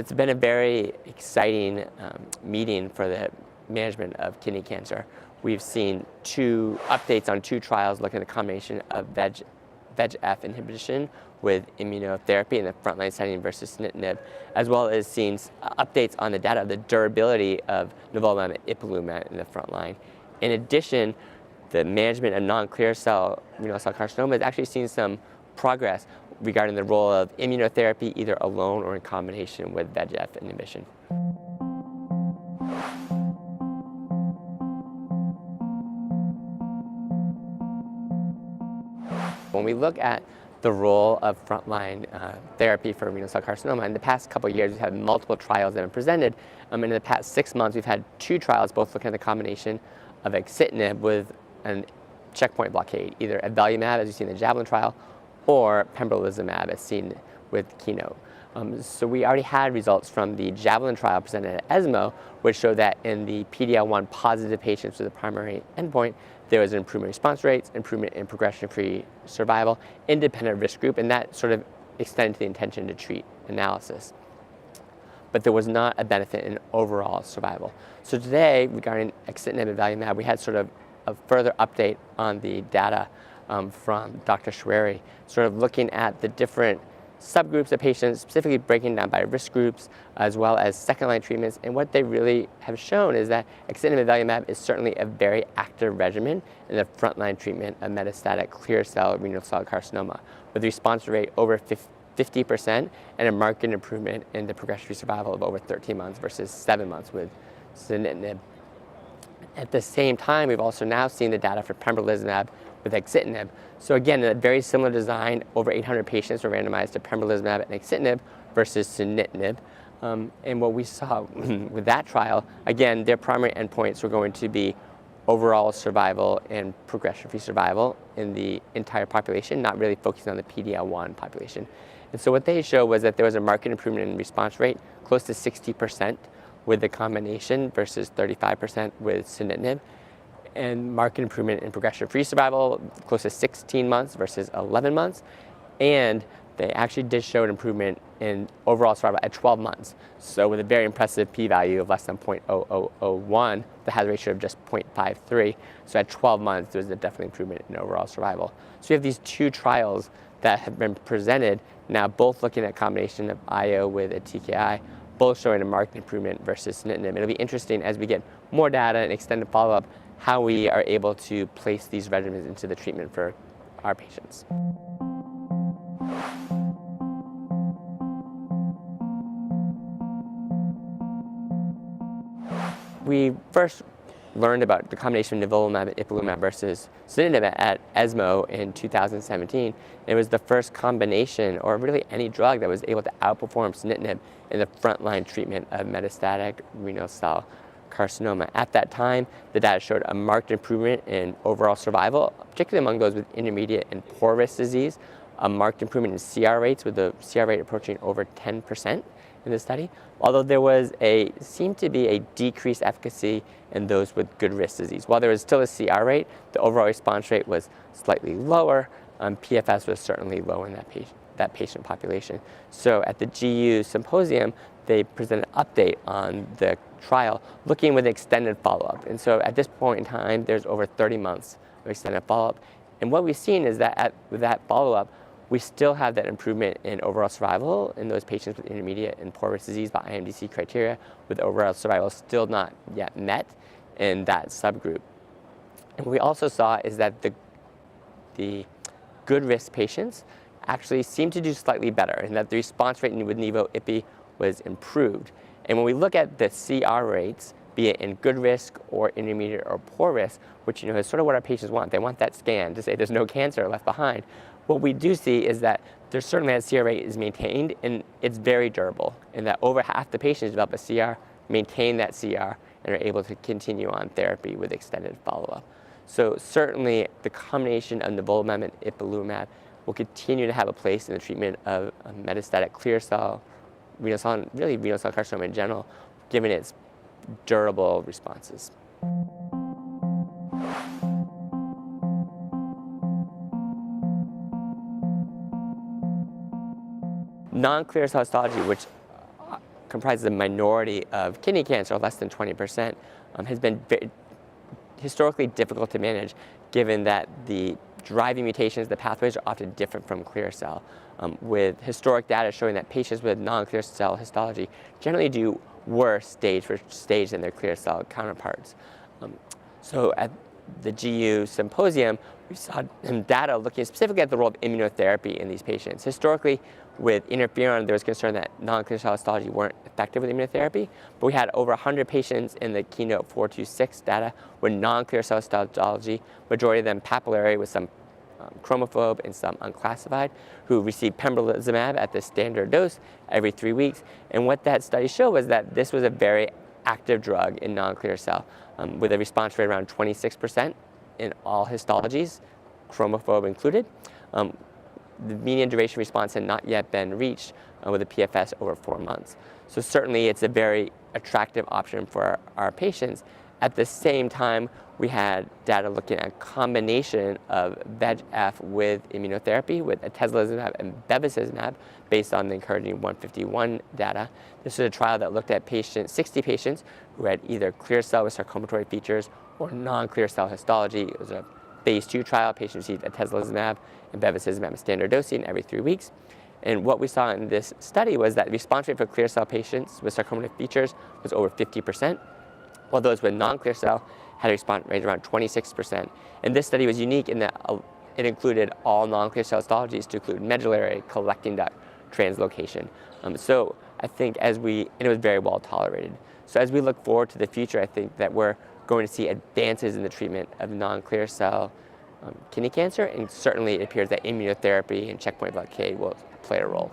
It's been a very exciting meeting for the management of kidney cancer. We've seen two updates on two trials looking at the combination of VEGF inhibition with immunotherapy in the frontline setting versus sunitinib, as well as seen updates on the data of the durability of nivolumab and ipilimumab in the frontline. In addition, the management of non-clear cell renal cell carcinoma has actually seen some progress regarding the role of immunotherapy either alone or in combination with VEGF inhibition. When we look at the role of frontline therapy for renal cell carcinoma, in the past couple of years we've had multiple trials that have been presented. In the past 6 months we've had two trials both looking at the combination of axitinib with a checkpoint blockade, either avelumab as you see in the JAVELIN trial or pembrolizumab as seen with KEYNOTE. So we already had results from the JAVELIN trial presented at ESMO, which showed that in the PD-L1 positive patients with the primary endpoint, there was an improvement in response rates, improvement in progression-free survival, independent risk group, and that sort of extended to the intention to treat analysis. But there was not a benefit in overall survival. So today, regarding axitinib and avelumab, we had sort of a further update on the data from Dr. Choueiri, sort of looking at the different subgroups of patients, specifically breaking down by risk groups, as well as second-line treatments. And what they really have shown is that axitinib and avelumab is certainly a very active regimen in the frontline treatment of metastatic clear cell renal cell carcinoma, with a response rate over 50% and a marked improvement in the progression-free survival of over 13 months versus 7 months with sunitinib. At the same time, we've also now seen the data for pembrolizumab with axitinib. So again, a very similar design, over 800 patients were randomized to pembrolizumab and axitinib versus sunitinib. And what we saw with that trial, again, their primary endpoints were going to be overall survival and progression-free survival in the entire population, not really focusing on the PD-L1 population. And so what they showed was that there was a marked improvement in response rate, close to 60% with the combination versus 35% with sunitinib, and marked improvement in progression-free survival, close to 16 months versus 11 months, and they actually did show an improvement in overall survival at 12 months. So with a very impressive p-value of less than 0.0001, the hazard ratio of just 0.53, so at 12 months there was a definite improvement in overall survival. So we have these two trials that have been presented, now both looking at combination of IO with a TKI, both showing a marked improvement versus sunitinib. It'll be interesting as we get more data and extended follow-up how we are able to place these regimens into the treatment for our patients. We first learned about the combination of nivolumab and ipilimumab versus sunitinib at ESMO in 2017. It was the first combination, or really any drug, that was able to outperform sunitinib in the frontline treatment of metastatic renal cell carcinoma. At that time, the data showed a marked improvement in overall survival, particularly among those with intermediate and poor risk disease, a marked improvement in CR rates, with the CR rate approaching over 10% in the study, although there seemed to be a decreased efficacy in those with good risk disease. While there was still a CR rate, the overall response rate was slightly lower. PFS was certainly low in that patient population. So at the GU symposium, they presented an update on the trial, looking with extended follow-up. And so at this point in time, there's over 30 months of extended follow-up. And what we've seen is that with that follow-up, we still have that improvement in overall survival in those patients with intermediate and poor risk disease by IMDC criteria, with overall survival still not yet met in that subgroup. And what we also saw is that the good risk patients actually seem to do slightly better, and that the response rate with nivo-ipi was improved. And when we look at the CR rates, be it in good risk or intermediate or poor risk, which is sort of what our patients want. They want that scan to say there's no cancer left behind. What we do see is that there's certainly that CR rate is maintained, and it's very durable, in that over half the patients develop a CR, maintain that CR, and are able to continue on therapy with extended follow-up. So certainly the combination of nivolumab and ipilimumab will continue to have a place in the treatment of metastatic clear cell renal cell, and really renal cell carcinoma in general, given its durable responses. Non-clear cell histology, which comprises a minority of kidney cancer, less than 20%, has been historically difficult to manage, given that the driving mutations, the pathways are often different from clear cell, with historic data showing that patients with non-clear cell histology generally do worse stage for stage than their clear cell counterparts. So at the GU symposium, we saw data looking specifically at the role of immunotherapy in these patients. Historically, with interferon, there was concern that non-clear cell histology weren't effective with immunotherapy, but we had over 100 patients in the KEYNOTE-426 data with non-clear cell histology, majority of them papillary with some chromophobe and some unclassified, who received Pembrolizumab at the standard dose every 3 weeks. And what that study showed was that this was a very active drug in non-clear cell, with a response rate around 26% in all histologies, chromophobe included. The median duration response had not yet been reached, with a PFS over 4 months. So certainly it's a very attractive option for our patients. At the same time, we had data looking at a combination of VEGF with immunotherapy, with atezolizumab and bevacizumab, based on the encouraging 151 data. This was a trial that looked at 60 patients who had either clear cell with sarcomatoid features or non-clear cell histology. It was a phase 2 trial. Patients received atezolizumab and bevacizumab standard dosing every 3 weeks. And what we saw in this study was that the response rate for clear cell patients with sarcomatoid features was over 50%, while those with non-clear cell had a response rate around 26%. And this study was unique in that it included all non-clear cell histologies to include medullary, collecting duct, translocation. So I think and it was very well tolerated. So as we look forward to the future, I think that we're going to see advances in the treatment of non-clear cell kidney cancer, and certainly it appears that immunotherapy and checkpoint blockade will play a role.